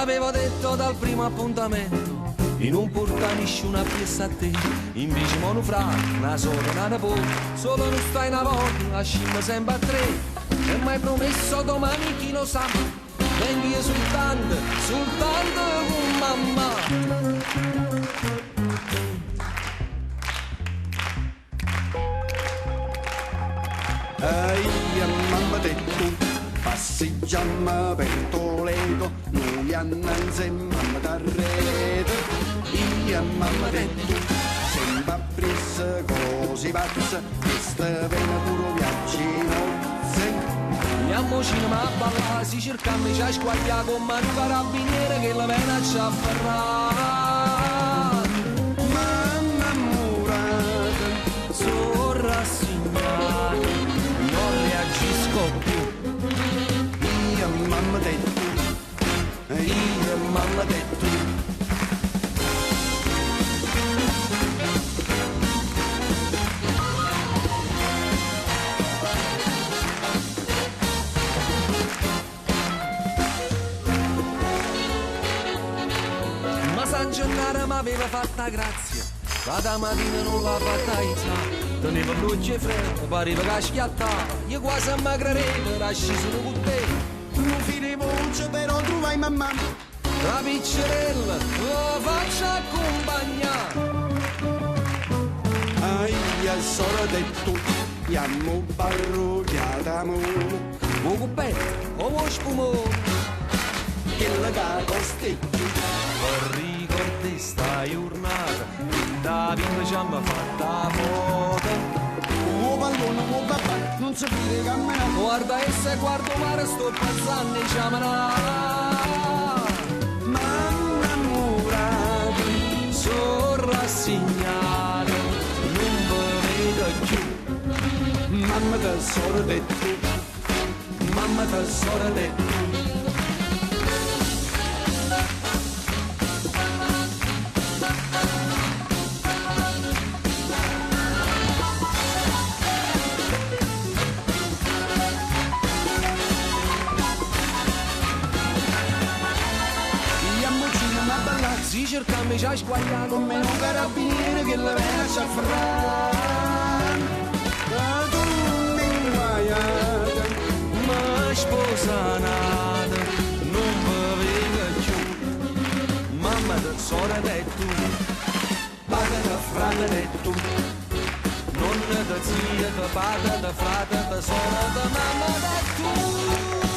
avevo detto dal primo appuntamento, in un portanisci una piessa a te, invece monofrate, una sola, una nipote, solo non stai una volta, lasciamo sempre a tre, e mi hai promesso domani chi lo sa, vengi soltanto, soltanto con mamma. Ehi, mamma te tu, passeggiamo per Toledo, noi annanzi e mamma t'arredo. Io mamma te tu, sembra presa così pazza, questa vena puro viaggi nozze. Andiamo al cinema a ballare, si cercando già squaglia con mano carabiniere che la vena ci afferrava. Mamma murata, Sono rassegnato, non reagisco più. io mamma te tu, Io mamma te tu. Ma San Gennaro m'aveva fatta grazia, la mattina non l'ha fatta aizzare, teneva brugge e freddo, pareva che schiattava, io quasi ammagreremo, lasci solo con te. non fine voce però trovai mamma. La piccerella la faccio accompagnare. Aia, solo te tu, abbiamo parrucchiata mo. Un cuppetto, o uno spumone, Quella che costeggi, ricordi sta giornata, da vita ci hanno fatta foto. un pallone, un papà, non si vede camminare. Guarda essa e guardo mare, sto pensando in ciamana. Mamma murata, Sono rassegnato, non mi vedo più. mamma tesoro te tu, Mamma tesoro te tu. andiamo al cinema a ballare. Si cercami già squagliato, Come un carabiniere che la vena ci afferra. La donna inguaiata, ma sposanata, non mi vedo più. Mamma tesoro te tu, padre da frate te tu, nonna da zia, da padre, da frate, da sorella, da mamma te tu.